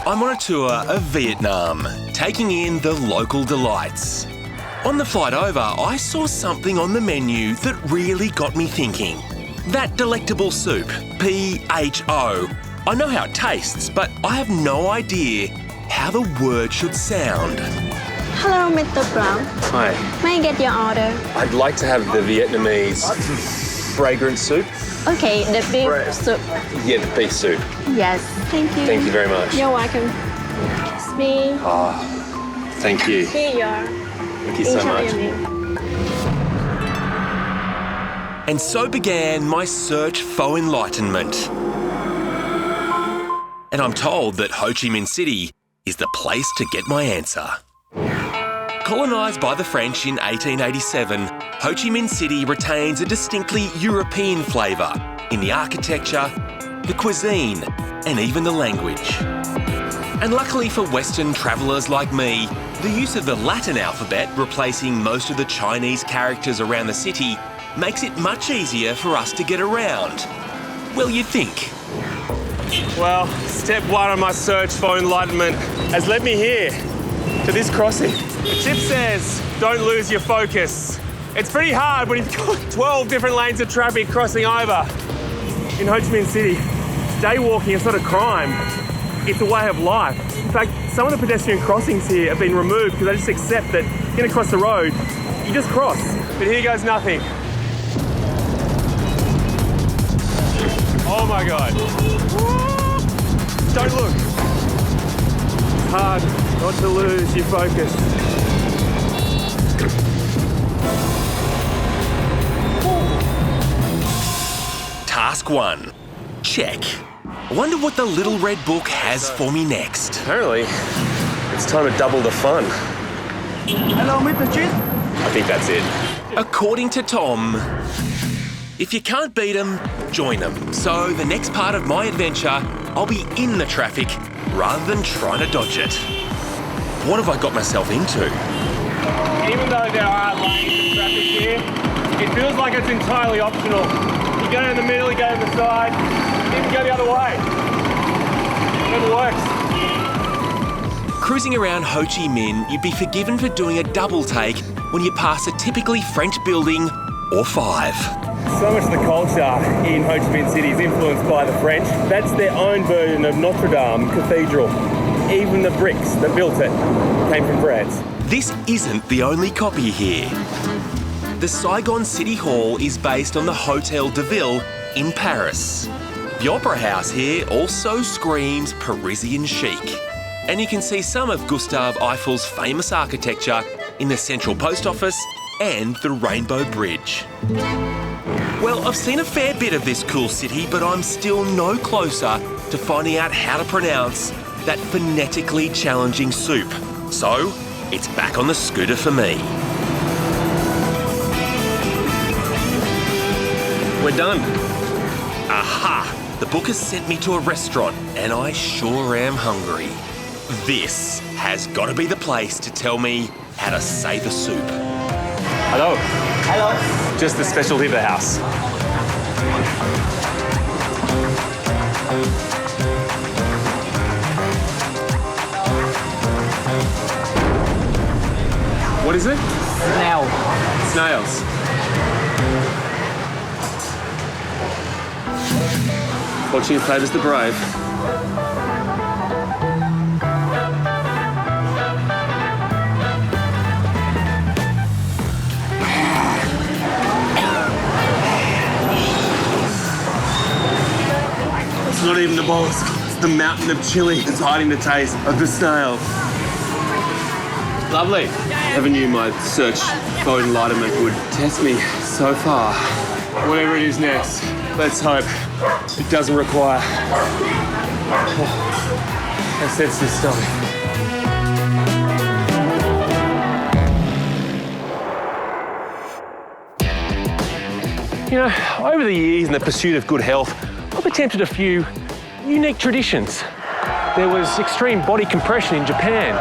I'm on a tour of Vietnam, taking in the local delights. On the flight over, I saw something on the menu that really got me thinking. That delectable soup, P-H-O. I know how it tastes, but I have no idea how the word should sound. Hello, Mr. Brown. Hi. May I get your order? I'd like to have the Vietnamese fragrant soup. Okay, the beef soup. Yeah, the beef soup. Yes, thank you. Thank you very much. You're welcome. It's me. Thank you. Here you are. Thank you so much. Enjoy your meal. And so began my search for enlightenment. And I'm told that Ho Chi Minh City is the place to get my answer. Colonised by the French in 1887, Ho Chi Minh City retains a distinctly European flavour in the architecture, the cuisine, and even the language. And luckily for Western travellers like me, the use of the Latin alphabet replacing most of the Chinese characters around the city makes it much easier for us to get around. Well, you'd think. Well, step one on my search for enlightenment has led me here, to this crossing. The tip says, don't lose your focus. It's pretty hard when you've got 12 different lanes of traffic crossing over. In Ho Chi Minh City, day walking is not a crime, it's a way of life. In fact, some of the pedestrian crossings here have been removed because they just accept that you're gonna cross the road, you just cross. But here goes nothing. Oh my God. Don't look. It's hard not to lose your focus. Task 1. Check. I wonder what the little red book has for me next. Apparently, it's time to double the fun. Hello, Mr. Cheese. I think that's it. According to Tom, if you can't beat 'em, join 'em. So the next part of my adventure, I'll be in the traffic rather than trying to dodge it. What have I got myself into? Even though there are lanes of traffic here, it feels like it's entirely optional. You go in the middle, you go to the side, you can go the other way. It works. Cruising around Ho Chi Minh, you'd be forgiven for doing a double take when you pass a typically French building or 5. So much of the culture in Ho Chi Minh City is influenced by the French. That's their own version of Notre Dame Cathedral. Even the bricks that built it came from France. This isn't the only copy here. The Saigon City Hall is based on the Hotel de Ville in Paris. The Opera House here also screams Parisian chic. And you can see some of Gustave Eiffel's famous architecture in the Central Post Office and the Rainbow Bridge. Well, I've seen a fair bit of this cool city, but I'm still no closer to finding out how to pronounce that phonetically challenging soup. So, it's back on the scooter for me. We're done. Aha! The book has sent me to a restaurant, and I sure am hungry. This has got to be the place to tell me how to say the soup. Hello. Hello. Just the specialty of the house. What is it? Snail. Snails. Fortune favours the brave. It's not even the mollusk, it's the mountain of chili that's hiding the taste of the snail. Lovely. Never knew my search for enlightenment would test me so far. Whatever it is next, let's hope it doesn't require a sensitive stomach. You know, over the years in the pursuit of good health, I've attempted a few unique traditions. There was extreme body compression in Japan,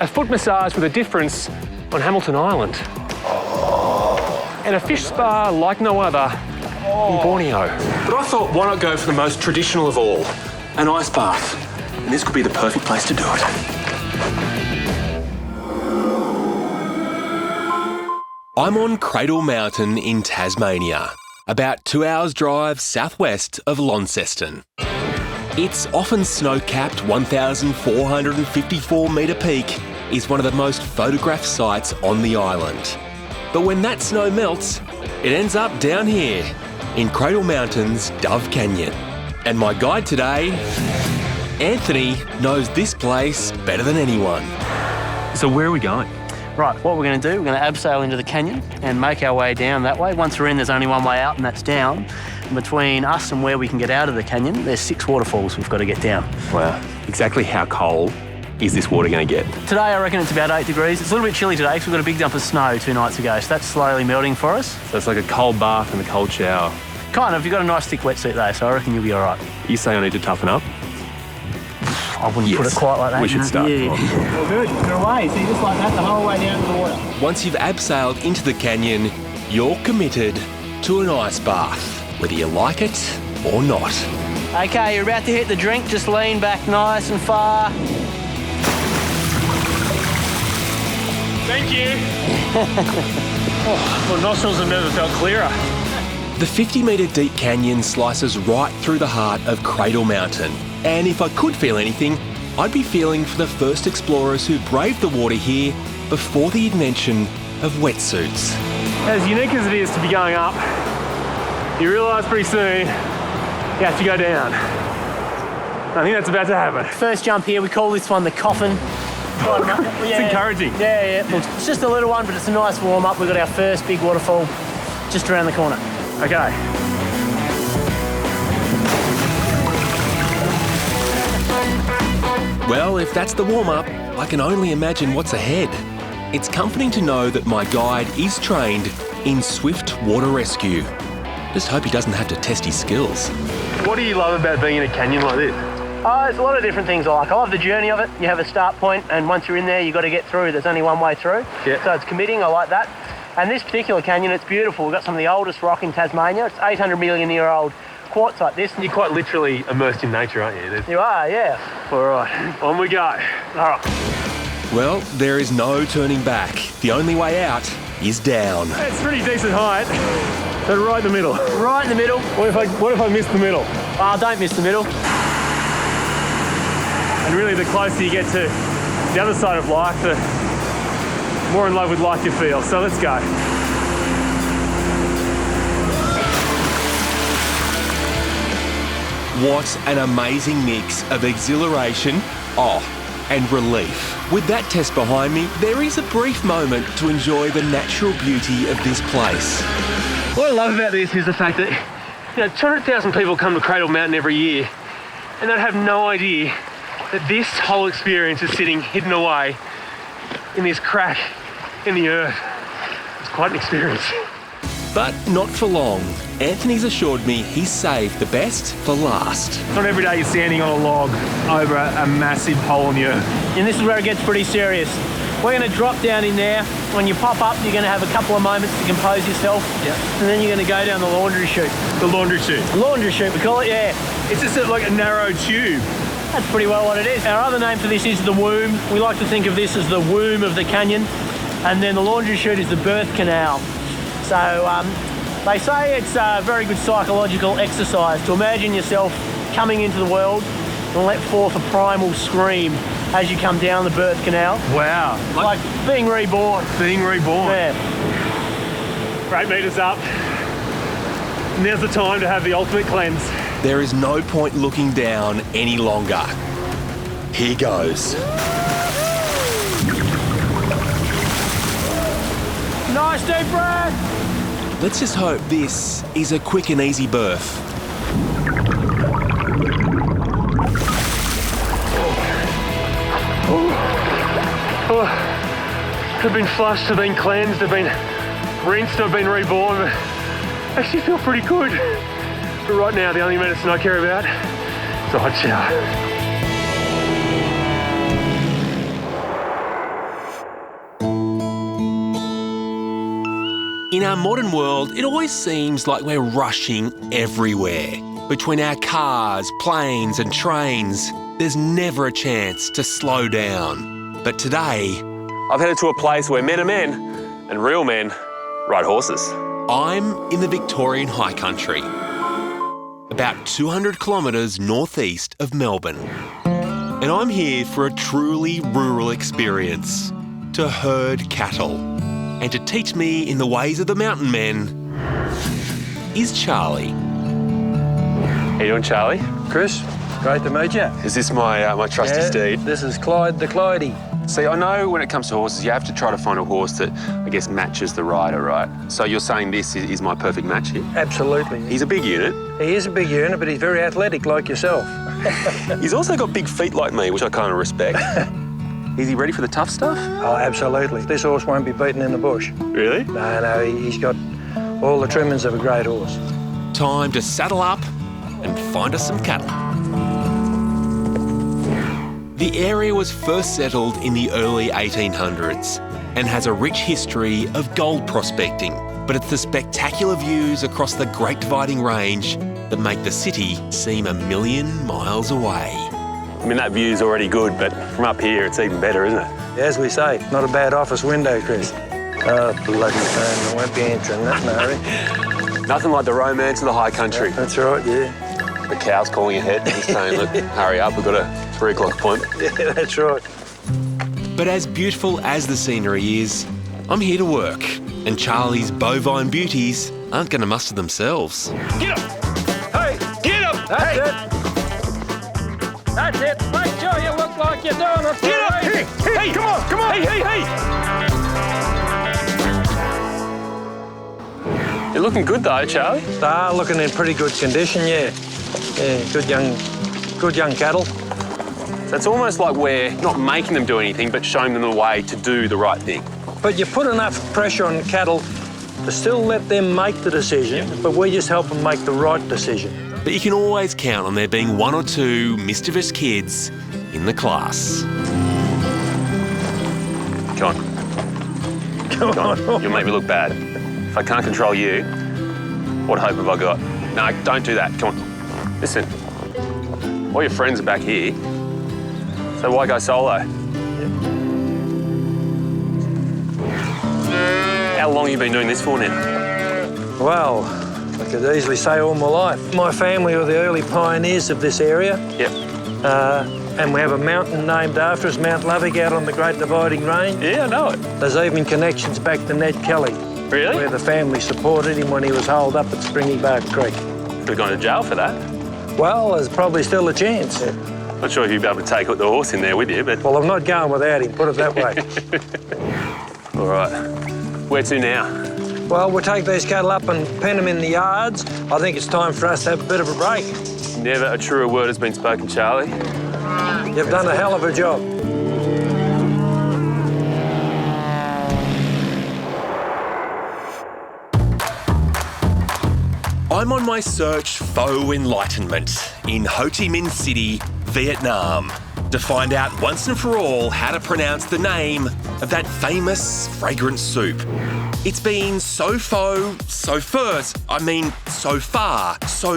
a foot massage with a difference on Hamilton Island, and a fish spa like no other in Borneo. But I thought, why not go for the most traditional of all, an ice bath. And this could be the perfect place to do it. I'm on Cradle Mountain in Tasmania, about 2 hours drive southwest of Launceston. Its often snow-capped 1,454 metre peak is one of the most photographed sites on the island. But when that snow melts, it ends up down here in Cradle Mountain's Dove Canyon. And my guide today, Anthony, knows this place better than anyone. So where are we going? Right, what we're going to do, we're going to abseil into the canyon and make our way down that way. Once we're in, there's only one way out, and that's down. And between us and where we can get out of the canyon, there's 6 waterfalls we've got to get down. Wow. Exactly how cold is this water going to get? Today, I reckon it's about 8 degrees. It's a little bit chilly today because we've got a big dump of snow 2 nights ago, so that's slowly melting for us. So it's like a cold bath and a cold shower. Kind of. You've got a nice thick wetsuit though, so I reckon you'll be all right. You say I need to toughen up? I wouldn't put it quite like that. We should start. Yeah. Well, good. You're away. See, just like that, the whole way down to the water. Once you've abseiled into the canyon, you're committed to an ice bath, whether you like it or not. Okay, you're about to hit the drink. Just lean back nice and far. Thank you. My nostrils have never felt clearer. The 50-metre deep canyon slices right through the heart of Cradle Mountain. And if I could feel anything, I'd be feeling for the first explorers who braved the water here before the invention of wetsuits. As unique as it is to be going up, you realise pretty soon you have to go down. I think that's about to happen. First jump here, we call this one the coffin. It's encouraging. Yeah. It's just a little one, but it's a nice warm-up. We've got our first big waterfall just around the corner. Okay. Well, if that's the warm-up, I can only imagine what's ahead. It's comforting to know that my guide is trained in swift water rescue. Just hope he doesn't have to test his skills. What do you love about being in a canyon like this? There's a lot of different things I like. I love the journey of it. You have a start point, and once you're in there, you've got to get through. There's only one way through. Yeah. So it's committing. I like that. And this particular canyon, it's beautiful. We've got some of the oldest rock in Tasmania. It's 800 million year old quartz like this. You're quite literally immersed in nature, aren't you? You are, yeah. All right, on we go. All right. Well, there is no turning back. The only way out is down. It's pretty decent height, but right in the middle. Right in the middle. What if I miss the middle? Don't miss the middle. And really, the closer you get to the other side of life, the more in love with life you feel. So let's go. What an amazing mix of exhilaration, awe, and relief. With that test behind me, there is a brief moment to enjoy the natural beauty of this place. What I love about this is the fact that 200,000 people come to Cradle Mountain every year, and they have no idea that this whole experience is sitting hidden away in this crack in the earth. It's quite an experience. But not for long. Anthony's assured me he's saved the best for last. Not every day you're standing on a log over a massive hole in the earth. And this is where it gets pretty serious. We're going to drop down in there. When you pop up, you're going to have a couple of moments to compose yourself. Yeah. And then you're going to go down the laundry chute. The laundry chute. Laundry chute, we call it, yeah. It's just like a narrow tube. That's pretty well what it is. Our other name for this is the womb. We like to think of this as the womb of the canyon. And then the laundry chute is the birth canal. So they say it's a very good psychological exercise to imagine yourself coming into the world and let forth a primal scream as you come down the birth canal. Wow. Like being reborn. Being reborn. Yeah. 8 metres up. Now's the time to have the ultimate cleanse. There is no point looking down any longer. Here goes. Nice deep breath. Let's just hope this is a quick and easy birth. I've been flushed, I've been cleansed, I've been rinsed, I've been reborn. I actually feel pretty good. But right now, the only medicine I care about is a hot shower. In our modern world, it always seems like we're rushing everywhere. Between our cars, planes and trains, there's never a chance to slow down. But today, I've headed to a place where men are men and real men ride horses. I'm in the Victorian high country, about 200 kilometres northeast of Melbourne. And I'm here for a truly rural experience, to herd cattle. And to teach me in the ways of the mountain men is Charlie. How you doing, Charlie? Chris, great to meet you. Is this my trusty steed? This is Clyde the Clydie. See, I know when it comes to horses, you have to try to find a horse that, I guess, matches the rider, right? So you're saying this is my perfect match here? Absolutely. He's a big unit. He is a big unit, but he's very athletic like yourself. He's also got big feet like me, which I kind of respect. Is he ready for the tough stuff? Oh, absolutely. This horse won't be beaten in the bush. Really? No, he's got all the trimmings of a great horse. Time to saddle up and find us some cattle. The area was first settled in the early 1800s and has a rich history of gold prospecting. But it's the spectacular views across the Great Dividing Range that make the city seem a million miles away. I mean, that view's already good, but from up here, it's even better, isn't it? As we say, not a bad office window, Chris. Oh, bloody phone, I won't be answering that, no. Nothing like the romance of the high country. That's right, yeah. The cow's calling ahead. He's saying, look, hurry up, we've got a 3 o'clock appointment. Yeah, that's right. But as beautiful as the scenery is, I'm here to work, and Charlie's bovine beauties aren't going to muster themselves. Get up! Hey, get up! That's it. That's it. Make sure you look like you're doing it. Get up! Hey, come on, come on! Hey! You're looking good though, Charlie. Looking in pretty good condition, yeah. Yeah, good young cattle. So it's almost like we're not making them do anything, but showing them the way to do the right thing. But you put enough pressure on cattle to still let them make the decision, but we just help them make the right decision. But you can always count on there being 1 or 2 mischievous kids in the class. Come on. You'll make me look bad. If I can't control you, what hope have I got? No, don't do that. Come on. Listen, all your friends are back here, so why go solo? How long have you been doing this for now? Well, I could easily say all my life. My family were the early pioneers of this area. Yep. And we have a mountain named after us, Mount Lovick, out on the Great Dividing Range. Yeah, I know it. There's even connections back to Ned Kelly. Really? Where the family supported him when he was holed up at Springy Bark Creek. Could have gone to jail for that. Well, there's probably still a chance. Not sure if you'd be able to take the horse in there with you, but... Well, I'm not going without him, put it that way. All right. Where to now? Well, we'll take these cattle up and pen them in the yards. I think it's time for us to have a bit of a break. Never a truer word has been spoken, Charlie. You've done a hell of a job. I'm on my search for enlightenment in Ho Chi Minh City, Vietnam, to find out once and for all how to pronounce the name of that famous fragrant soup. It's been so far, so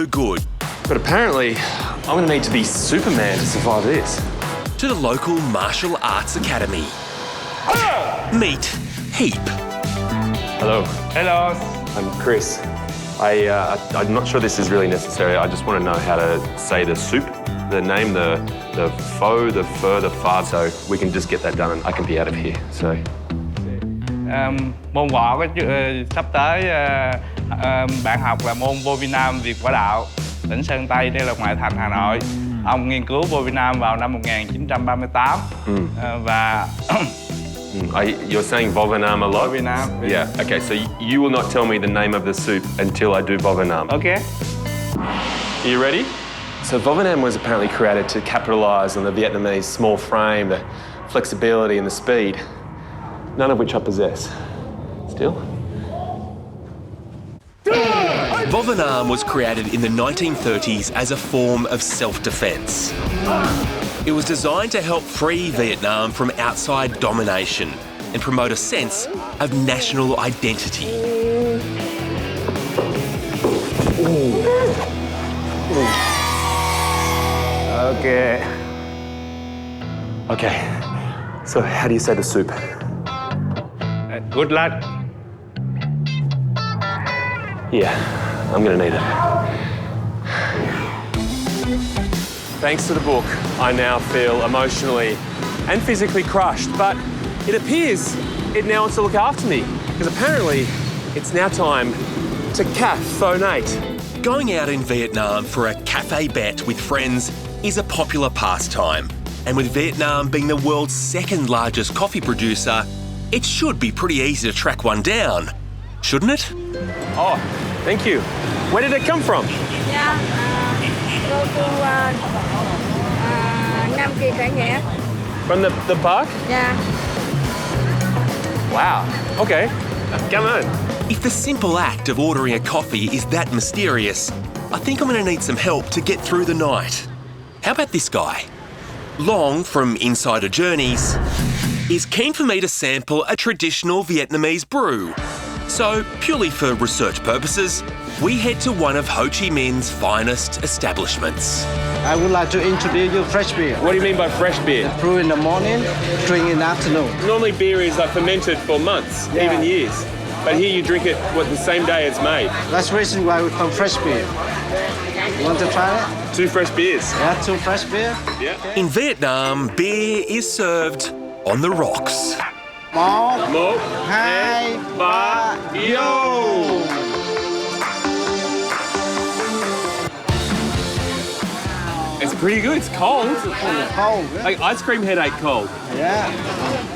good. But apparently, I'm going to need to be Superman to survive this. To the local martial arts academy. Meet Heap. Hello. Hello. I'm Chris. I'm not sure this is really necessary. I just want to know how to say the soup, the name, the pho, the fur, the far, so we can just get that done and I can be out of here. So. Môn võ sắp tới bạn học là môn vô Việt Nam Việt Võ Đạo, tỉnh Sơn Tây, đây là ngoại thành Hà Nội. Ông nghiên cứu vô Việt Nam vào năm 1938 và You're saying Vovinam a lot? Vovinam. Yeah. Okay. So you will not tell me the name of the soup until I do Vovinam. Okay. Are you ready? So Vovinam was apparently created to capitalise on the Vietnamese small frame, the flexibility and the speed, none of which I possess. Still? Vovinam was created in the 1930s as a form of self-defence. It was designed to help free Vietnam from outside domination and promote a sense of national identity. Okay. Okay. So how do you say the soup? Good luck. Yeah, I'm gonna need it. Thanks to the book, I now feel emotionally and physically crushed, but it appears it now wants to look after me, because apparently it's now time to caffeinate. Going out in Vietnam for a cafe bet with friends is a popular pastime. And with Vietnam being the world's second largest coffee producer, it should be pretty easy to track one down, shouldn't it? Oh, thank you. Where did it come from? Yeah, go to Nam Kỳ Trải Nghiệm. From the park? Yeah. Wow. Okay. Come on. If the simple act of ordering a coffee is that mysterious, I think I'm going to need some help to get through the night. How about this guy? Long from Insider Journeys is keen for me to sample a traditional Vietnamese brew. So, purely for research purposes, we head to one of Ho Chi Minh's finest establishments. I would like to introduce you fresh beer. What do you mean by fresh beer? Brew in the morning, drink in the afternoon. Normally beer is fermented for months, even years. But here you drink it, the same day it's made. That's the reason why we call fresh beer. You want to try it? 2 fresh beers. Yeah, 2 fresh beer. Yeah. In Vietnam, beer is served on the rocks. Một, hai, ba, yo! It's pretty good. It's cold. Cold. Like ice cream headache cold. Yeah.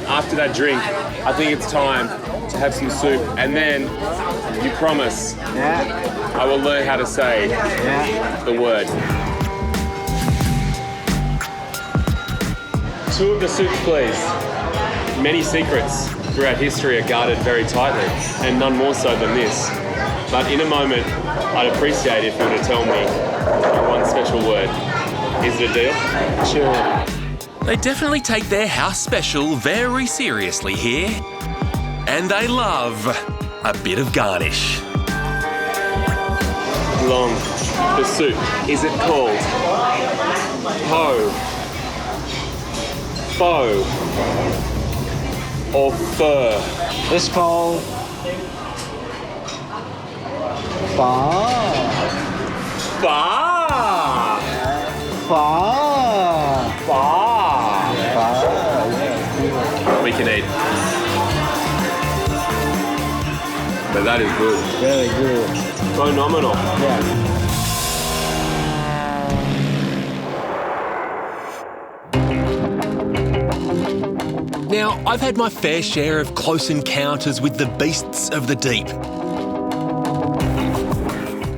After that drink, I think it's time to have some soup, and then you promise I will learn how to say the word. 2 of the soups, please. Many secrets throughout history are guarded very tightly, and none more so than this. But in a moment, I'd appreciate if you were to tell me one special word. Is it a deal? Sure. They definitely take their house special very seriously here. And they love a bit of garnish. Long, the soup, is it called Ho, Pho, or Pho? It's called Phở. Pho. Phở. We can eat. But that is good. Very good. Phenomenal. Yeah. Now, I've had my fair share of close encounters with the beasts of the deep.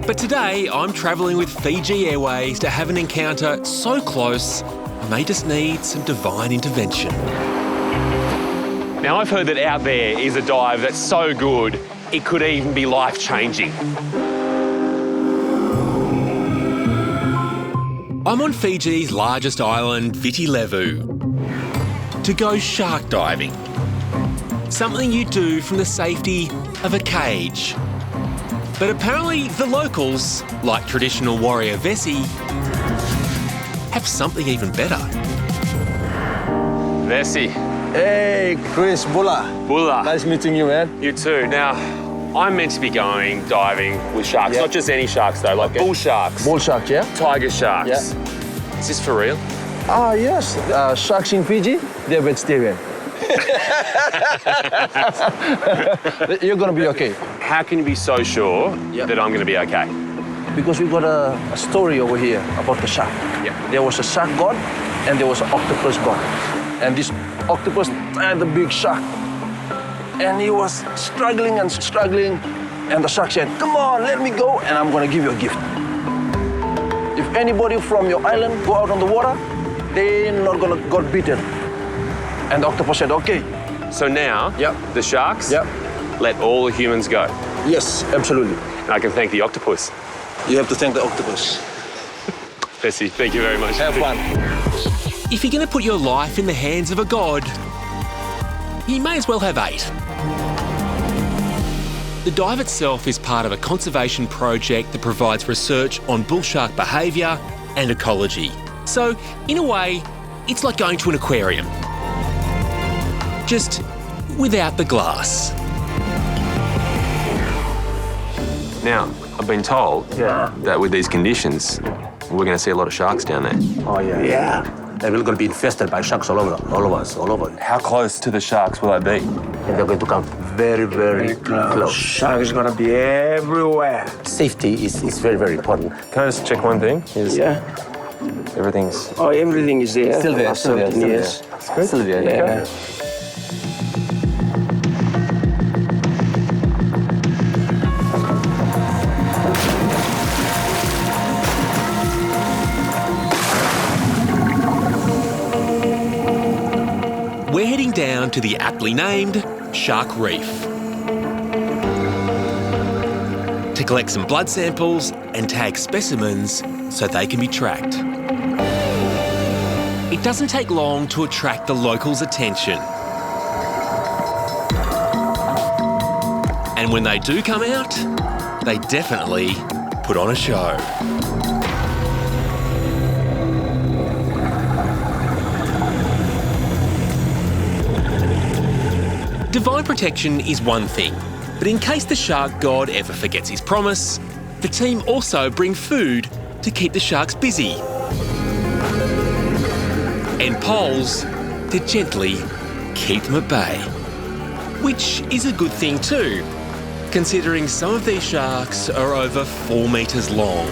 But today, I'm travelling with Fiji Airways to have an encounter so close, I may just need some divine intervention. Now, I've heard that out there is a dive that's so good, it could even be life-changing. I'm on Fiji's largest island, Viti Levu, to go shark diving. Something you do from the safety of a cage. But apparently the locals, like traditional warrior Vessi, have something even better. Vessi. Hey, Chris, Bula. Bula. Nice meeting you, man. You too. Now, I'm meant to be going diving with sharks, not just any sharks though, like bull sharks, Bull shark, yeah? tiger sharks. Yeah. Is this for real? Ah, yes. Sharks in Fiji, they're vegetarian. You're gonna be okay. How can you be so sure that I'm going to be okay? Because we got a story over here about the shark. Yeah. There was a shark god and there was an octopus god. And this octopus had the big shark. And he was struggling and struggling. And the shark said, come on, let me go, and I'm gonna give you a gift. If anybody from your island go out on the water, they're not gonna get bitten. And the octopus said, okay. So now, the sharks let all the humans go. Yes, absolutely. And I can thank the octopus. You have to thank the octopus. Bessie, thank you very much. Have fun. If you're going to put your life in the hands of a god, you may as well have 8. The dive itself is part of a conservation project that provides research on bull shark behaviour and ecology. So, in a way, it's like going to an aquarium. Just without the glass. Now, I've been told that with these conditions, we're going to see a lot of sharks down there. Oh, yeah. Yeah. They're going to be infested by sharks all over. How close to the sharks will they be? And they're going to come very, very close. Sharks gonna be everywhere. Safety is very, very important. Can I just check one thing? Yeah. Everything's... Oh, everything is there. Still there, still there, still there. Yes. It's good. Still there, Yeah. We're heading down to the aptly named Shark Reef to collect some blood samples and tag specimens so they can be tracked. It doesn't take long to attract the locals' attention. And when they do come out, they definitely put on a show. Divine protection is one thing, but in case the shark god ever forgets his promise, the team also bring food to keep the sharks busy. And poles to gently keep them at bay. Which is a good thing too, considering some of these sharks are over 4 metres long.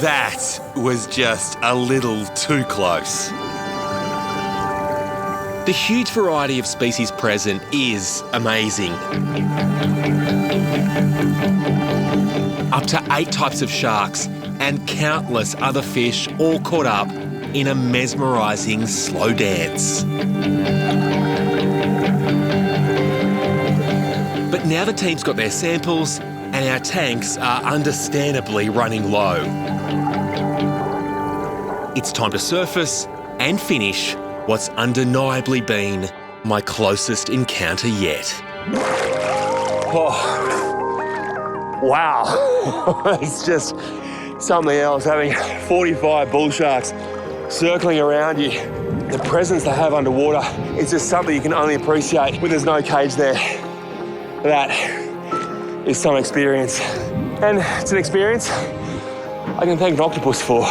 That was just a little too close. The huge variety of species present is amazing. Up to 8 types of sharks and countless other fish all caught up in a mesmerising slow dance. But now the team's got their samples and our tanks are understandably running low. It's time to surface and finish what's undeniably been my closest encounter yet. Oh, wow. It's just something else, having 45 bull sharks circling around you. The presence they have underwater is just something you can only appreciate when there's no cage there. That is some experience. And it's an experience I can thank an octopus for.